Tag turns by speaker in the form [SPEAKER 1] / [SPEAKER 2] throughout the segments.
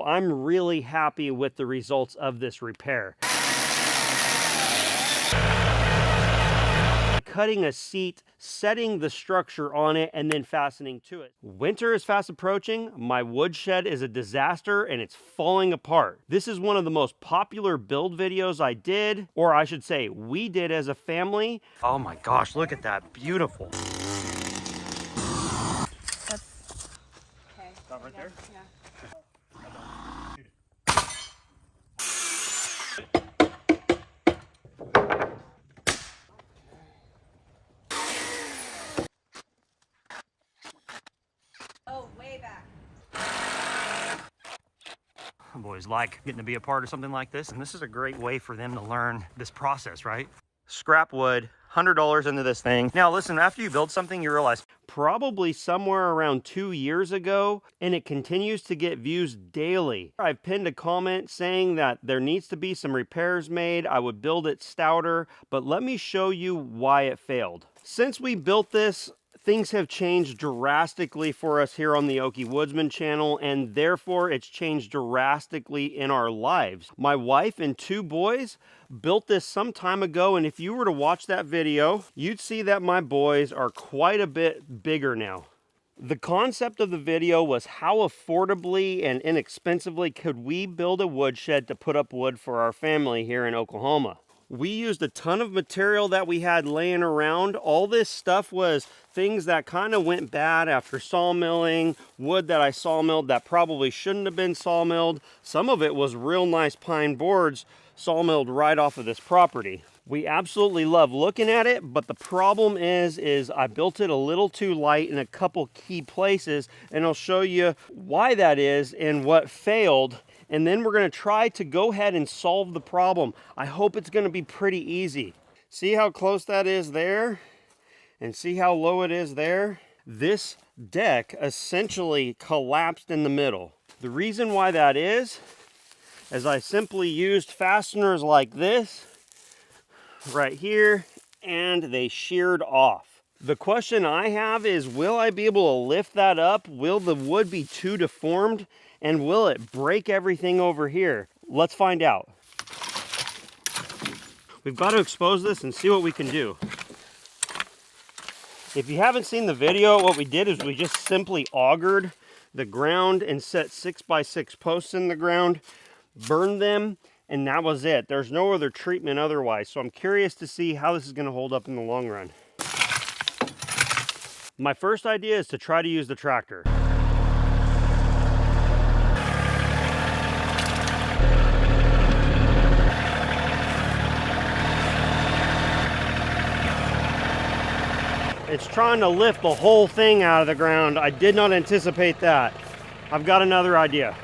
[SPEAKER 1] I'm really happy with the results of this repair. Cutting a seat, setting the structure on it, and then fastening to it. Winter is fast approaching. My wood shed is a disaster and it's falling apart. This is one of the most popular build videos I did, or I should say we did as a family. Oh my gosh, look at that, beautiful.
[SPEAKER 2] That's okay.
[SPEAKER 1] Stop right there?
[SPEAKER 2] Yeah. Oh, way back.
[SPEAKER 1] Boys like getting to be a part of something like this, and this is a great way for them to learn this process, right? Scrap wood, $100 into this thing. Now listen, after you build something, you realize probably somewhere around 2 years ago, and it continues to get views daily. I've pinned a comment saying that there needs to be some repairs made. I would build it stouter, but let me show you why it failed. Since we built this, things have changed drastically for us here on the Okie Woodsman channel, and therefore it's changed drastically in our lives. My wife and 2 boys built this some time ago, and if you were to watch that video, you'd see that my boys are quite a bit bigger now. The concept of the video was how affordably and inexpensively could we build a woodshed to put up wood for our family here in Oklahoma. We used a ton of material that we had laying around. All this stuff was things that kind of went bad after sawmilling, wood that I sawmilled that probably shouldn't have been sawmilled. Some of it was real nice pine boards sawmilled right off of this property. We absolutely love looking at it, but the problem is I built it a little too light in a couple key places, and I'll show you why that is and what failed. And then we're going to try to go ahead and solve the problem. I hope it's going to be pretty easy. See how close that is there? And see how low it is there? This deck essentially collapsed in the middle. The reason why that is I simply used fasteners like this right here, and they sheared off. The question I have is, will I be able to lift that up? Will the wood be too deformed? And will it break everything over here? Let's find out. We've got to expose this and see what we can do. If you haven't seen the video, what we did is we just simply augered the ground and set 6x6 posts in the ground, burned them, and that was it. There's no other treatment otherwise. So I'm curious to see how this is going to hold up in the long run. My first idea is to try to use the tractor. It's trying to lift the whole thing out of the ground. I did not anticipate that. I've got another idea.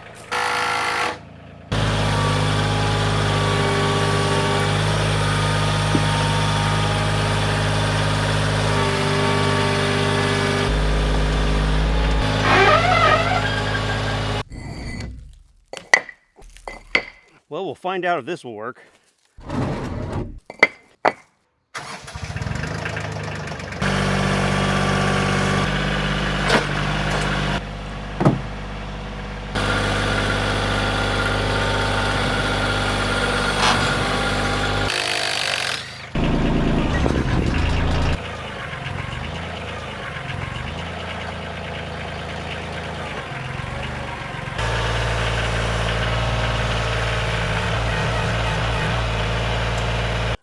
[SPEAKER 1] Well, we'll find out if this will work.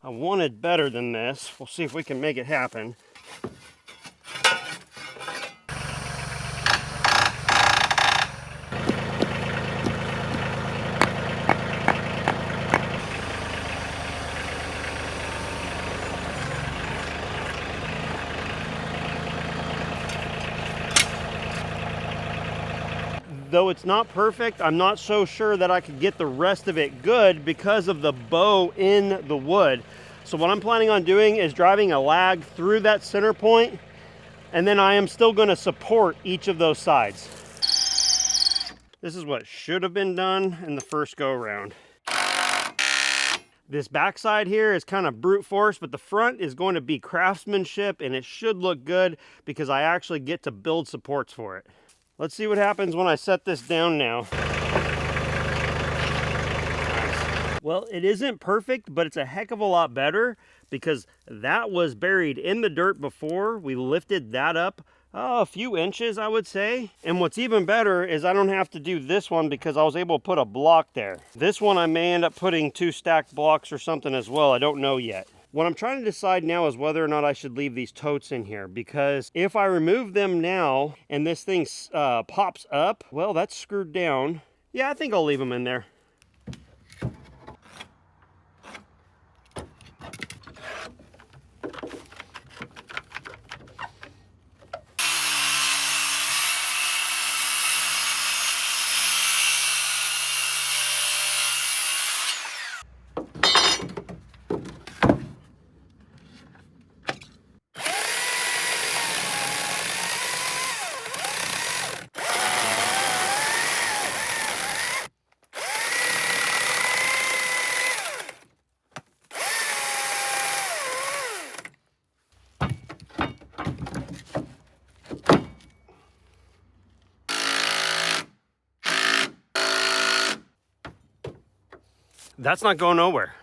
[SPEAKER 1] Wanted better than this. We'll see if we can make it happen. Though it's not perfect, I'm not so sure that I could get the rest of it good because of the bow in the wood. So what I'm planning on doing is driving a lag through that center point, and then I am still going to support each of those sides. This is what should have been done in the first go around. This backside here is kind of brute force, but the front is going to be craftsmanship, and it should look good because I actually get to build supports for it. Let's see what happens when I set this down now. Well, it isn't perfect, but it's a heck of a lot better because that was buried in the dirt before. We lifted that up a few inches, I would say. And what's even better is I don't have to do this one because I was able to put a block there. This one I may end up putting 2 stacked blocks or something as well. I don't know yet. What I'm trying to decide now is whether or not I should leave these totes in here, because if I remove them now and this thing pops up, well, that's screwed down. Yeah, I think I'll leave them in there. That's not going nowhere.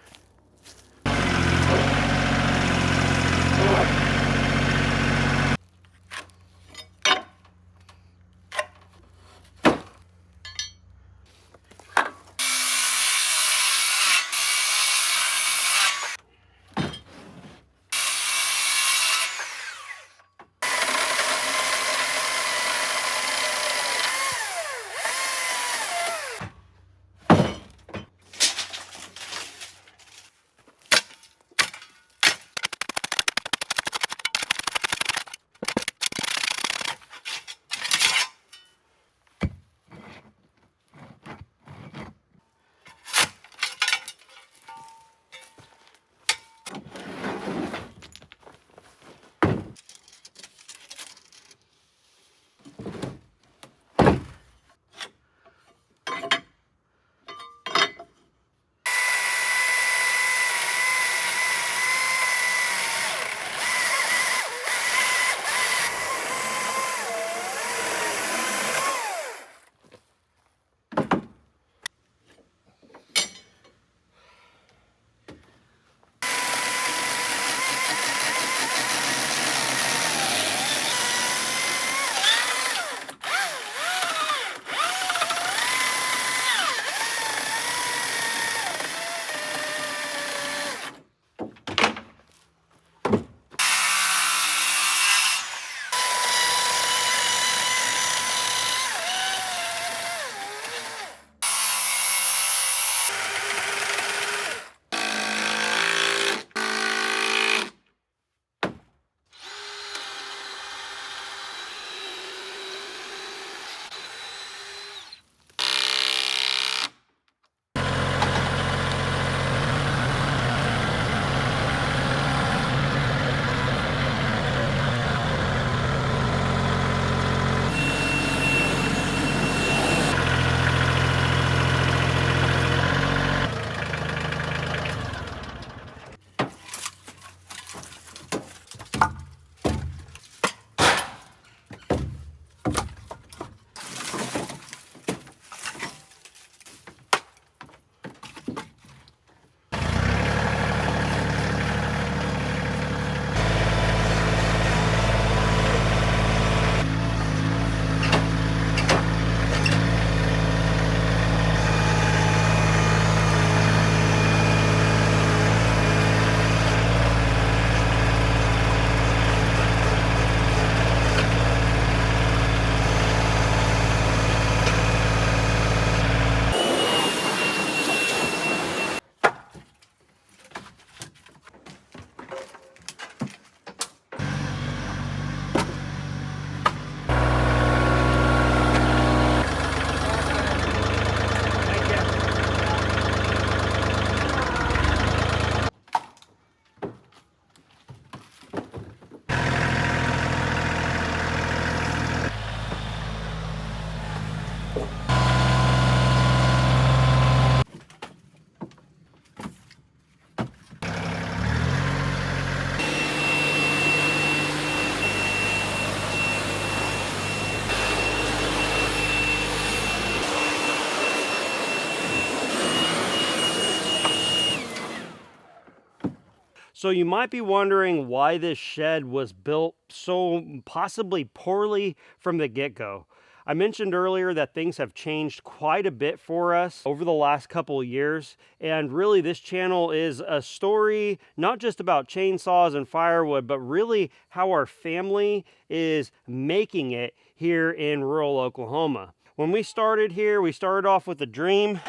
[SPEAKER 1] So you might be wondering why this shed was built so possibly poorly from the get-go. I mentioned earlier that things have changed quite a bit for us over the last couple of years, and really this channel is a story not just about chainsaws and firewood, but really how our family is making it here in rural Oklahoma. When we started here, we started off with a dream.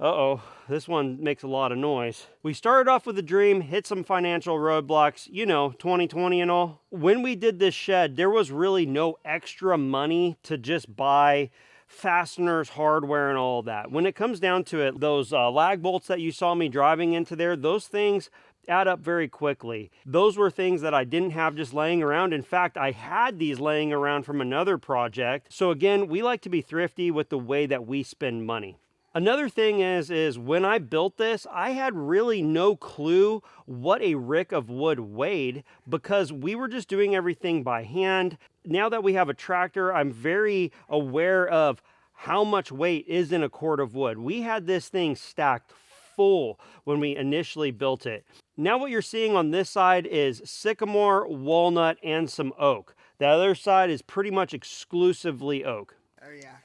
[SPEAKER 1] Uh-oh, this one makes a lot of noise. We started off with a dream, hit some financial roadblocks, you know, 2020 and all. When we did this shed, there was really no extra money to just buy fasteners, hardware, and all that. When it comes down to it, those lag bolts that you saw me driving into there, those things add up very quickly. Those were things that I didn't have just laying around. In fact, I had these laying around from another project. So again, we like to be thrifty with the way that we spend money. Another thing is when I built this, I had really no clue what a rick of wood weighed because we were just doing everything by hand. Now that we have a tractor, I'm very aware of how much weight is in a cord of wood. We had this thing stacked full when we initially built it. Now what you're seeing on this side is sycamore, walnut, and some oak. The other side is pretty much exclusively oak.
[SPEAKER 3] Oh yeah.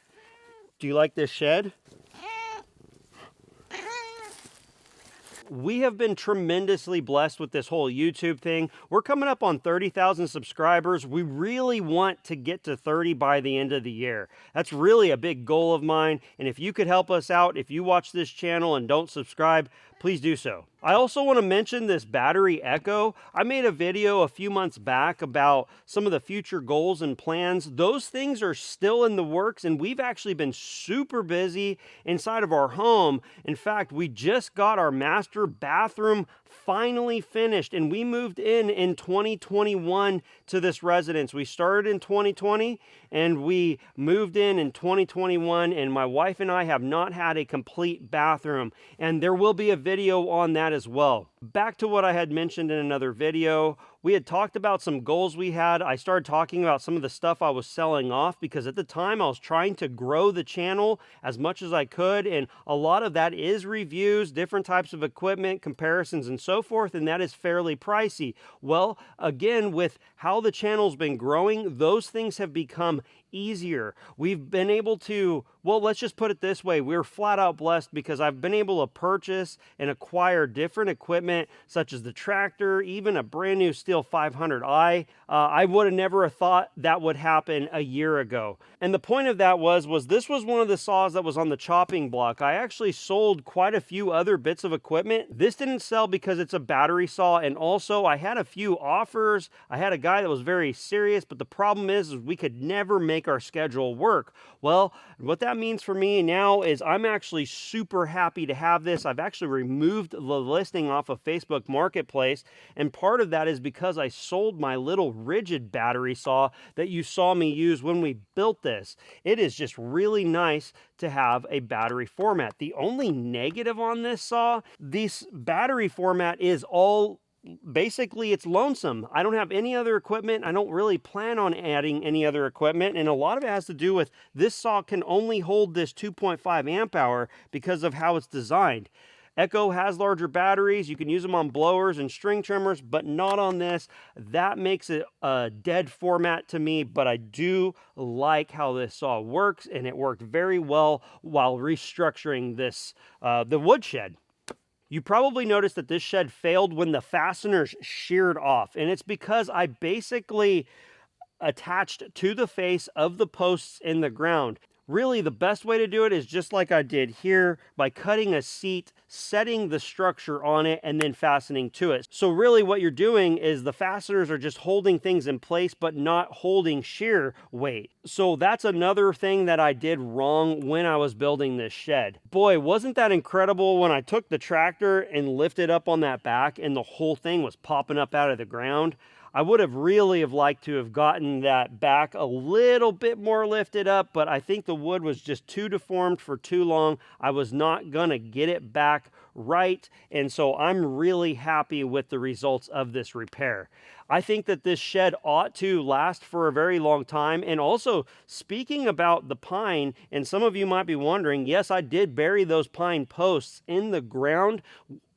[SPEAKER 1] Do you like this shed? We have been tremendously blessed with this whole YouTube thing. We're coming up on 30,000 subscribers. We really want to get to 30 by the end of the year. That's really a big goal of mine. And if you could help us out, if you watch this channel and don't subscribe, please do so. I also want to mention this battery Echo. I made a video a few months back about some of the future goals and plans. Those things are still in the works, and we've actually been super busy inside of our home. In fact, we just got our master bathroom finally finished, and we moved in 2021 to this residence. We started in 2020 and we moved in 2021, and my wife and I have not had a complete bathroom, and there will be a video on that as well. Back to what I had mentioned in another video, we had talked about some goals we had. I started talking about some of the stuff I was selling off because at the time I was trying to grow the channel as much as I could, and a lot of that is reviews, different types of equipment, comparisons, and so forth, and that is fairly pricey. Well, again, with how the channel's been growing, those things have become easier. We've been able to, well, let's just put it this way. We're flat out blessed because I've been able to purchase and acquire different equipment such as the tractor, even a brand new Stihl 500i. I would have never thought that would happen a year ago. And the point of that was this was one of the saws that was on the chopping block. I actually sold quite a few other bits of equipment. This didn't sell because it's a battery saw, and also I had a few offers. I had a guy that was very serious, but the problem is we could never make our schedule work. Well, what that means for me now is I'm actually super happy to have this. I've actually removed the listing off of Facebook Marketplace, and part of that is because I sold my little rigid battery saw that you saw me use when we built this. It is just really nice to have a battery format. The only negative on this saw, this battery format is all basically it's lonesome. I don't have any other equipment. I don't really plan on adding any other equipment, and a lot of it has to do with this saw can only hold this 2.5 amp hour because of how it's designed. Echo has larger batteries. You can use them on blowers and string trimmers, but not on this. That makes it a dead format to me, but I do like how this saw works, and it worked very well while restructuring this, the wood shed. You probably noticed that this shed failed when the fasteners sheared off, and it's because I basically attached to the face of the posts in the ground. Really, the best way to do it is just like I did here by cutting a seat, setting the structure on it, and then fastening to it. So really what you're doing is the fasteners are just holding things in place, but not holding shear weight. So that's another thing that I did wrong when I was building this shed. Boy, wasn't that incredible when I took the tractor and lifted up on that back and the whole thing was popping up out of the ground. I would have really liked to have gotten that back a little bit more lifted up, but I think the wood was just too deformed for too long. I was not gonna get it back right, and so I'm really happy with the results of this repair. I think that this shed ought to last for a very long time. And also, speaking about the pine, and some of you might be wondering, yes, I did bury those pine posts in the ground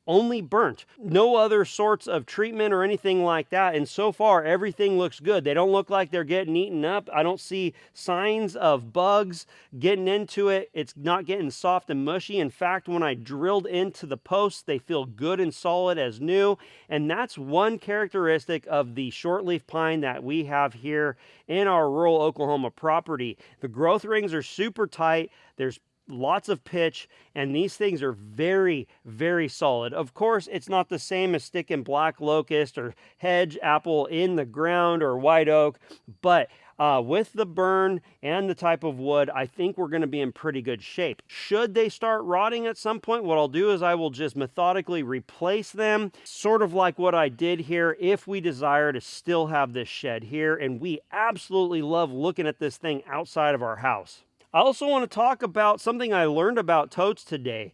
[SPEAKER 1] only burnt. No other sorts of treatment or anything like that. And so far, everything looks good. They don't look like they're getting eaten up. I don't see signs of bugs getting into it. It's not getting soft and mushy. In fact, when I drilled into the posts, they feel good and solid as new. And that's one characteristic of the shortleaf pine that we have here in our rural Oklahoma property. The growth rings are super tight. There's lots of pitch, and these things are very, very solid. Of course, it's not the same as sticking black locust or hedge apple in the ground or white oak, but with the burn and the type of wood, I think we're going to be in pretty good shape. Should they start rotting at some point, what I'll do is I will just methodically replace them, sort of like what I did here, if we desire to still have this shed here. And we absolutely love looking at this thing outside of our house. I also want to talk about something I learned about totes today.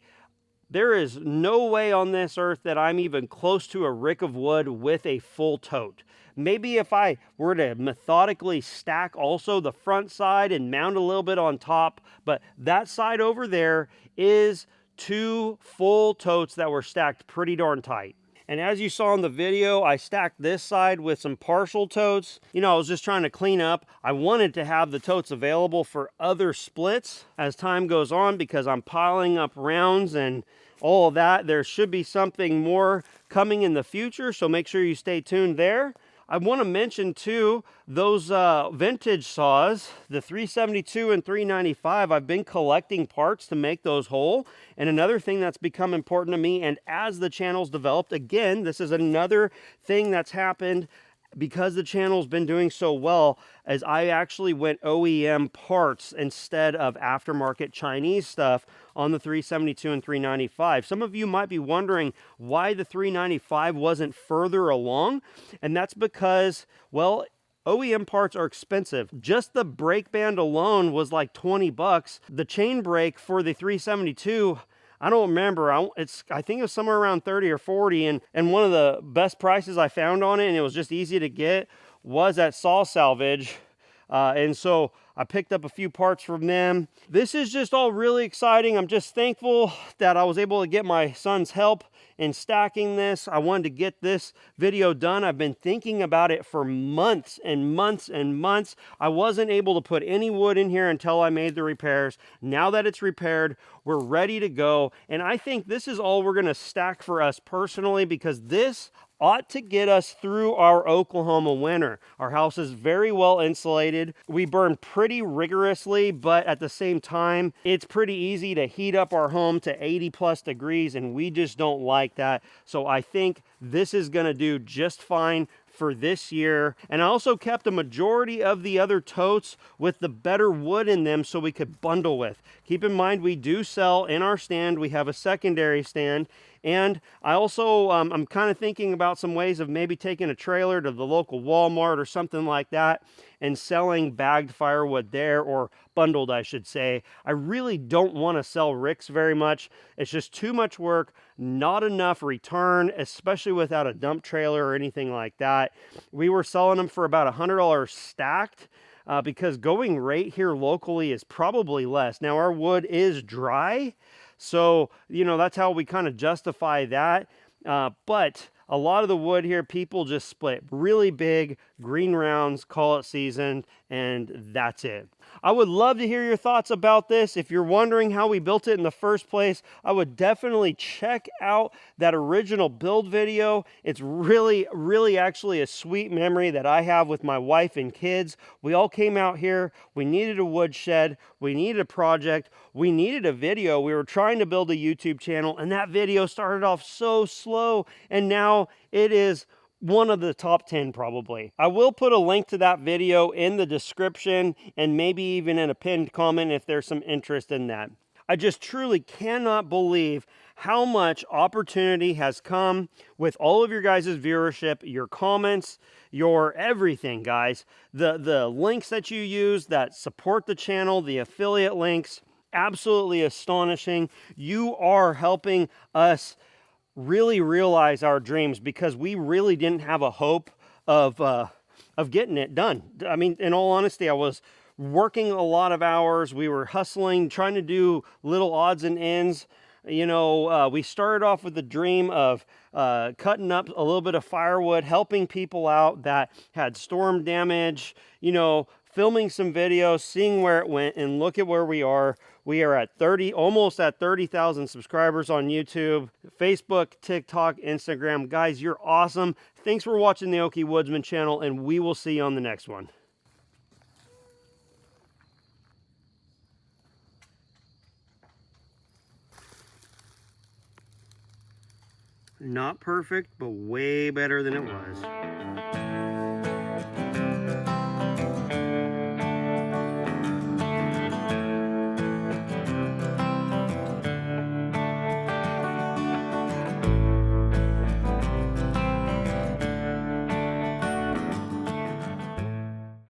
[SPEAKER 1] There is no way on this earth that I'm even close to a rick of wood with a full tote. Maybe if I were to methodically stack also the front side and mount a little bit on top, but that side over there is 2 full totes that were stacked pretty darn tight. And as you saw in the video, I stacked this side with some partial totes. You know, I was just trying to clean up. I wanted to have the totes available for other splits as time goes on because I'm piling up rounds and all of that. There should be something more coming in the future, so make sure you stay tuned there. I want to mention too, those vintage saws, the 372 and 395, I've been collecting parts to make those whole. And another thing that's become important to me, and as the channel's developed, again, this is another thing that's happened because the channel's been doing so well, as I actually went OEM parts instead of aftermarket Chinese stuff on the 372 and 395. Some of you might be wondering why the 395 wasn't further along, and that's because, well, OEM parts are expensive. Just the brake band alone was like 20 bucks. The chain brake for the 372, I don't remember. I think it was somewhere around 30 or 40. And one of the best prices I found on it, and it was just easy to get, was at Saw Salvage. And so I picked up a few parts from them. This is just all really exciting. I'm just thankful that I was able to get my son's help in stacking this. I wanted to get this video done. I've been thinking about it for months and months and months. I wasn't able to put any wood in here until I made the repairs. Now that it's repaired, we're ready to go. And I think this is all we're going to stack for us personally, because this ought to get us through our Oklahoma winter. Our house is very well insulated. We burn pretty rigorously, but at the same time, it's pretty easy to heat up our home to 80 plus degrees, and we just don't like that. So I think this is going to do just fine for this year. And I also kept a majority of the other totes with the better wood in them so we could bundle with. Keep in mind, we do sell in our stand. We have a secondary stand. And I also, I'm kind of thinking about some ways of maybe taking a trailer to the local Walmart or something like that and selling bagged firewood there, or bundled, I should say. I really don't want to sell ricks very much. It's just too much work, not enough return, especially without a dump trailer or anything like that. We were selling them for about $100 stacked. Because going rate here locally is probably less. Now, our wood is dry, so, you know, that's how we kind of justify that. But a lot of the wood here, people just split really big green rounds, call it seasoned, and that's it. I would love to hear your thoughts about this. If you're wondering how we built it in the first place, I would definitely check out that original build video. It's really, really actually a sweet memory that I have with my wife and kids. We all came out here. We needed a wood shed. We needed a project. We needed a video. We were trying to build a YouTube channel, and that video started off so slow, and now it is one of the top 10 probably. I will put a link to that video in the description, and maybe even in a pinned comment if there's some interest in that. I just truly cannot believe how much opportunity has come with all of your guys' viewership, your comments, your everything, guys. The links that you use that support the channel, the affiliate links, absolutely astonishing. You are helping us really realize our dreams, because we really didn't have a hope of getting it done. I mean, in all honesty, I was working a lot of hours. We were hustling, trying to do little odds and ends You know, we started off with the dream of cutting up a little bit of firewood, helping people out that had storm damage, you know, filming some videos, seeing where it went, and look at where we are. We are at almost at 30,000 subscribers on YouTube, Facebook, TikTok, Instagram. Guys, you're awesome. Thanks for watching the Okie Woodsman channel, and we will see you on the next one. Not perfect, but way better than it was.